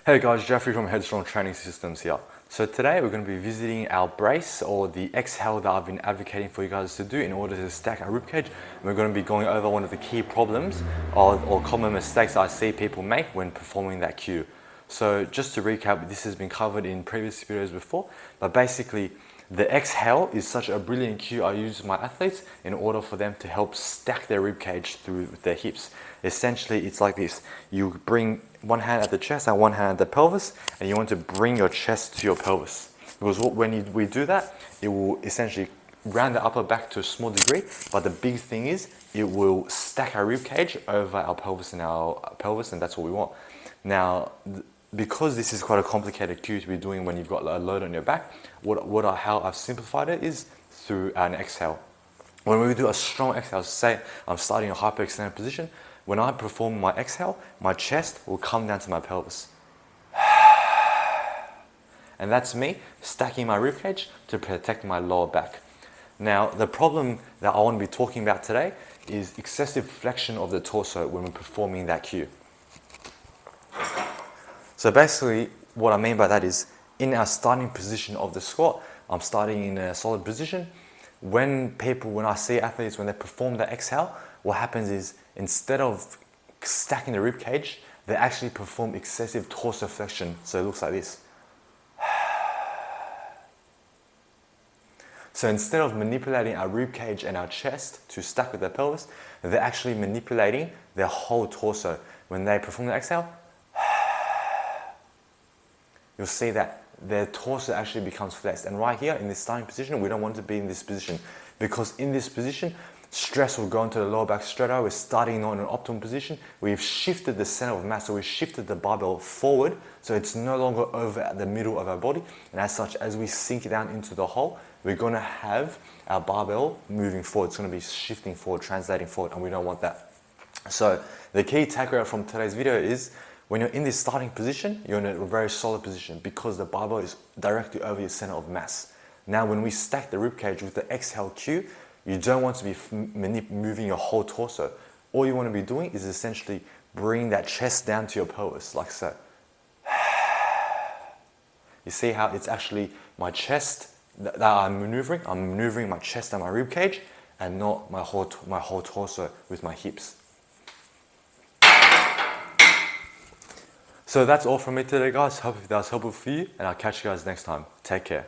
Hey guys, Jeffrey from Headstrong Training Systems here. So today we're going to be visiting our brace, or the exhale that I've been advocating for you guys to do in order to stack our ribcage. And we're going to be going over one of the key problems or common mistakes I see people make when performing that cue. So just to recap, this has been covered in previous videos before, but basically the exhale is such a brilliant cue I use with my athletes in order for them to help stack their ribcage through their hips. Essentially, it's like this. You bring one hand at the chest and one hand at the pelvis, and you want to bring your chest to your pelvis. Because when we do that, it will essentially round the upper back to a small degree, but the big thing is it will stack our ribcage over our pelvis, and that's what we want. Now, because this is quite a complicated cue to be doing when you've got a load on your back, how I've simplified it is through an exhale. When we do a strong exhale, say I'm starting a hyperextended position, when I perform my exhale, my chest will come down to my pelvis. And that's me stacking my ribcage to protect my lower back. Now, the problem that I want to be talking about today is excessive flexion of the torso when we're performing that cue. So basically, what I mean by that is, in our starting position of the squat, I'm starting in a solid position. When I see athletes, when they perform the exhale, what happens is, instead of stacking the rib cage, they actually perform excessive torso flexion. So it looks like this. So instead of manipulating our rib cage and our chest to stack with their pelvis, they're actually manipulating their whole torso. When they perform the exhale, you'll see that their torso actually becomes flexed. And right here in this starting position, we don't want to be in this position, because in this position, stress will go into the lower back straight away. We're starting not in an optimal position. We've shifted the center of mass, so we've shifted the barbell forward, so it's no longer over at the middle of our body. And as such, as we sink down into the hole, we're going to have our barbell moving forward. It's going to be shifting forward, translating forward, and we don't want that. So the key takeaway from today's video is, when you're in this starting position, you're in a very solid position because the barbell is directly over your center of mass. Now, when we stack the ribcage with the exhale cue, you don't want to be moving your whole torso. All you want to be doing is essentially bringing that chest down to your pelvis, like so. You see how it's actually my chest that I'm maneuvering? I'm maneuvering my chest and my ribcage, and not my whole torso with my hips. So that's all from me today, guys. Hope that was helpful for you, and I'll catch you guys next time. Take care.